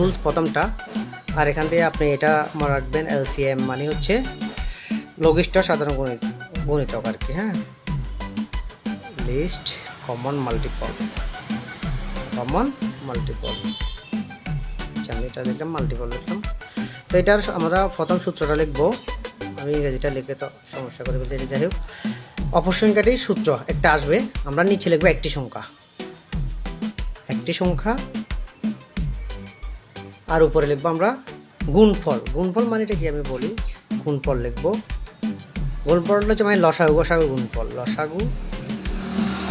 Rules প্রথমটা। আর এখান থেকে আপনি এটা মনে রাখবেন, এলসিএম মানে হচ্ছে লঘিষ্ঠ সাধারণ গুণিতক আর কি। হ্যাঁ, লিস্ট কমন মাল্টিপল, আচ্ছা আমি এটা লিখলাম, মাল্টিপল লিখলাম। তো এটার আমরা প্রথম সূত্রটা লিখবো, আমি ইংরেজিটা লিখে তো সমস্যা করে বলতে। যাই হোক, অপসংখ্যাটির সূত্র একটা আসবে, আমরা নিচে লিখবো একটি সংখ্যা, আর উপরে লিখবো আমরা গুণফল। মানে এটা কি আমি বলি, গুণফল লিখবো। গুণফল হচ্ছে মানে লসাগু গুণফল, লসাগু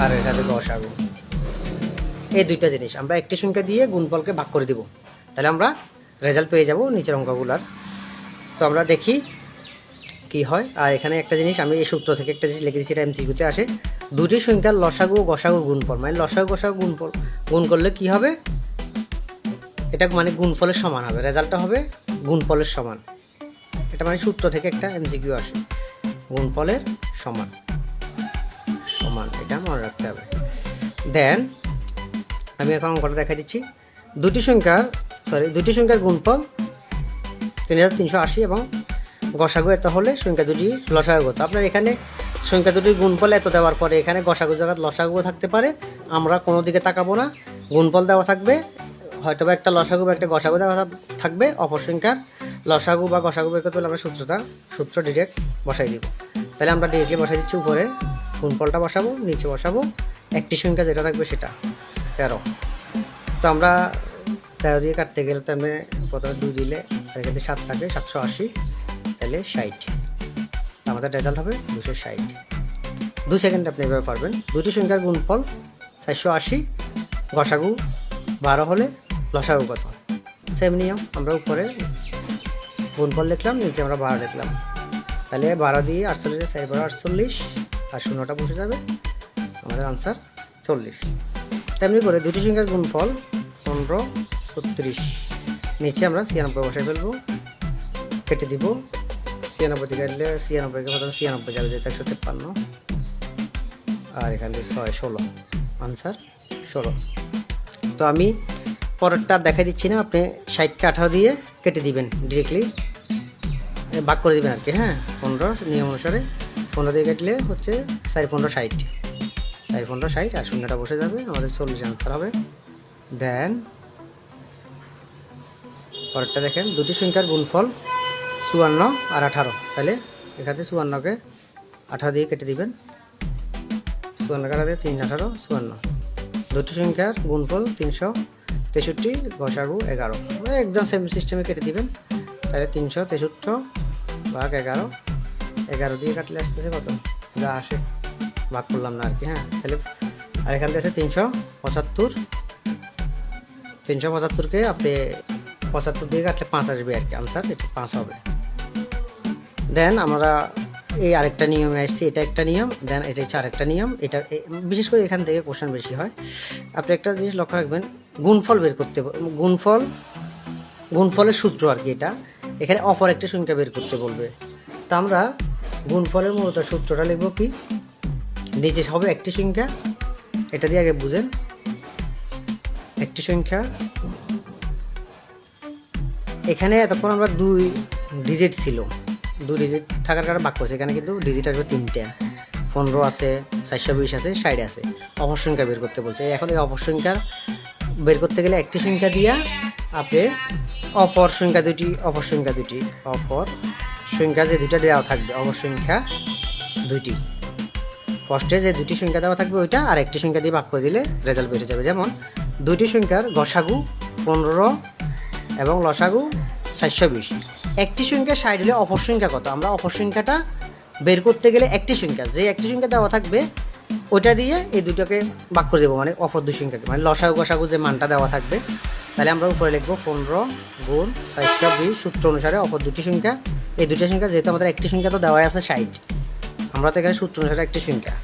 আর এখানে গসাগু, এই দুইটা জিনিস আমরা একটি সংখ্যা দিয়ে গুণফলকে ভাগ করে দিব, তাহলে আমরা রেজাল্ট পেয়ে যাব নিচের অঙ্কগুলার। তো আমরা দেখি কি হয়। আর এখানে একটা জিনিস আমি এই সূত্র থেকে একটা জিনিস লিখে দিচ্ছি, এটা এমসিকিউতে আসে। দুটি সংখ্যার লসাগু ও গসাগুর গুণফল, মানে লসাগু গসাগু গুণ করলে কি হবে, এটা মানে গুণফলের সমান হবে, রেজাল্টটা হবে গুণফলের সমান। এটা মানে সূত্র থেকে একটা এমসিকিউ আসে, গুণফলের সমান, এটা মনে রাখতে হবে। দেন আমি এখন অঙ্কটা দেখা দিচ্ছি। দুটি সংখ্যার গুণফল 3380 এবং গসাগু এত হলে সংখ্যা দুটির লসাগু কত। আপনার এখানে সংখ্যা দুটির গুণফল এত দেওয়ার পরে এখানে গসাগু জায়গায় লসাগুও থাকতে পারে, আমরা কোনো দিকে তাকাবো না। গুণফল দেওয়া থাকবে, হয়তো বা একটা লসাগু বা একটা গসাগু দেওয়া থাকবে। অপর সংখ্যার লসাগু বা গসাগু বের করতে হলে আমরা সূত্র ডিরেক্ট বসাই দিব। তাহলে আমরা ডিরেক্টলি বসাই দিচ্ছি, উপরে গুণফলটা বসাবো, নিচে বসাবো একটি সংখ্যা যেটা থাকবে সেটা 13। তো আমরা 13 দিয়ে কাটতে গেলে তো আমি প্রথমে 2 দিলে এখানে 7 থাকে, 780, তাহলে 60, আমাদের রেজাল্ট হবে 260। 2 সেকেন্ড আপনি এভাবে পারবেন। দুটি সংখ্যার গুণফল 480, গসাগু 12 হলে লসাগু কত। সেম নিয়ম, আমরা উপরে গুণফল লিখলাম, নিচে আমরা 12 লিখলাম। তাহলে 12 দিয়ে 48, 48, আর শূন্যটা বসে যাবে, আমাদের আনসার 40। তেমনি করে দুটি সংখ্যার গুণফল 15, 36, নিচে আমরা 96 বসাই ফেলবো, কেটে দিব। 96 থেকে কাটলে 96কে প্রথমে 96 যাবে, যেটা 153, আর এখান থেকে 6, 16, আনসার 16। তো আমি পরেরটা দেখা দিচ্ছি না, আপনি 60কে 18 দিয়ে কেটে দিবেন, ডিরেক্টলি ভাগ করে দিবেন আর কি। হ্যাঁ, 15 নিয়ম অনুসারে 15 দিয়ে কাটলে হচ্ছে 4, 15, 60, 4, 15, 60, আর শূন্যটা বসে যাবে, আমাদের 40 আনসার হবে। দেন পরেরটা দেখেন, দুটি সংখ্যার গুণফল 54 আর 18, তাহলে এখানে 54কে 18 দিয়ে কেটে দিবেন, 54 কাটা দিয়ে 3, 18, 54। দুটি সংখ্যার গুণফল 363, গসাগু 11, একদম সেম সিস্টেমে কেটে দিবেন। তাহলে 363 ভাগ 11 দিয়ে কাটলে আসতেছে কত, যা আসে, ভাগ করলাম না আর কি। হ্যাঁ, তাহলে আর এখান থেকে আছে 375কে আপনি 75 দিয়ে কাটলে 5 আসবে আর কি, আনসার এটা 5 হবে। দেন আমরা এই আরেকটা নিয়মে আসছি, এটা একটা নিয়ম, দেন এটা হচ্ছে আরেকটা নিয়ম। এটা বিশেষ করে এখান থেকে কোশ্চেন বেশি হয়। আপনি একটা জিনিস লক্ষ্য রাখবেন, গুণফল বের করতে, গুণফলের সূত্র আর কি এটা। এখানে অপর একটা সংখ্যা বের করতে বলবে, তো আমরা গুণফলের মূলত সূত্রটা লিখব কি, নিচে হবে একটি সংখ্যা, এটা দিয়ে আগে বুঝেন। একটি সংখ্যা, এখানে এতক্ষণ আমরা 2 ডিজিট ছিল, 2 ডিজিট থাকার কারণে ভাগ করছে, এখানে কিন্তু ডিজিট আসবে 3টে, 15 আছে, 420 আছে, 60 আছে। অপর সংখ্যা বের করতে বলছে। এখন এই অপর সংখ্যা বের করতে গেলে একটি সংখ্যা দিয়া আপনি অপর সংখ্যা দুটি অপর সংখ্যা যে দুইটা দেওয়া থাকবে, অপর সংখ্যা দুইটি কষ্টে যে দুটি সংখ্যা দেওয়া থাকবে ওইটা আর একটি সংখ্যা দিয়ে ভাগ করে দিলে রেজাল্ট বেড়ে যাবে। যেমন দুটি সংখ্যার গসাগু 15 এবং লসাগু 420, একটি সংখ্যা 60 হলে অপর সংখ্যা কত, আমরা অপর সংখ্যাটা বের করতে গেলে একটি সংখ্যা, যে একটি সংখ্যা দেওয়া থাকবে ওইটা দিয়ে এই দুটোকে ভাগ করে দেবো, মানে অপর দুই সংখ্যাকে, মানে লসাগু গসাগু যে মানটা দেওয়া থাকবে। তাহলে আমরা উপরে লিখবো 15 গুণ 420, সূত্র অনুসারে অপর দুটি সংখ্যা, এই দুটি সংখ্যা যেহেতু আমাদের একটি সংখ্যা তো দেওয়াই আছে 60, আমরা তো এখানে সূত্র অনুসারে একটি সংখ্যা,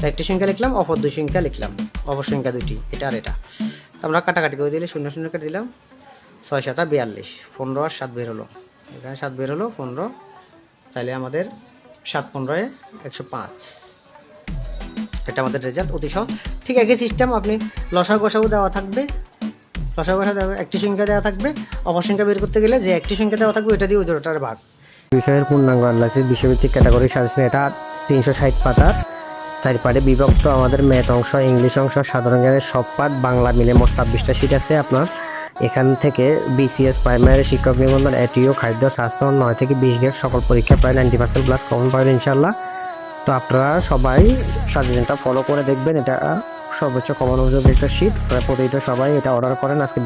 তো একটি সংখ্যা লিখলাম, অপর দুই সংখ্যা লিখলাম, অপর সংখ্যা দুটি, এটা আর এটা। আমরা কাটাকাটি করে দিলে 0 0 কেটে দিলাম, 6 7 42, 15 আর 7 বের হলো, এখানে 7 বের হলো 15, তাহলে আমাদের 7 15 105, এটা আমাদের রেজাল্ট, অতি সহজ। ঠিক একই সিস্টেম, আপনি লসাগু গসাগু দেওয়া থাকবে, লসাগুর সাথে একটি সংখ্যা দেওয়া থাকবে, অপর সংখ্যা বের করতে গেলে যে একটি সংখ্যা দেওয়া থাকবে ওইটা দিয়ে ওই দুটোটার ভাগ। বিষয়ের পূর্ণাঙ্গ অ্যানালাইসিস বিষয়ভিত্তিক ক্যাটাগরি সাজেশন, এটা 360 পাতার 4 পার্টে বিভক্ত। আমাদের ম্যাথ অংশ, ইংলিশ অংশ, সাধারণ জ্ঞানের সব পাঠ, বাংলা মিলে মোট 26টা শীট আছে আপনার। এখান থেকে বিসিএস প্রাইমারি শিক্ষক নিবন্ধন, এটিও, খাদ্য, স্বাস্থ্য 9 থেকে 20 গ্রেড সকল পরীক্ষা প্রায় 90% প্লাস কমন পাবেন ইনশাল্লাহ। তো আপনারা সবাই সাজেশনটা ফলো করে দেখবেন, এটা সর্বোচ্চ কমন হবে একটা শীট, প্রতিটা সবাই এটা অর্ডার করেন। আজকে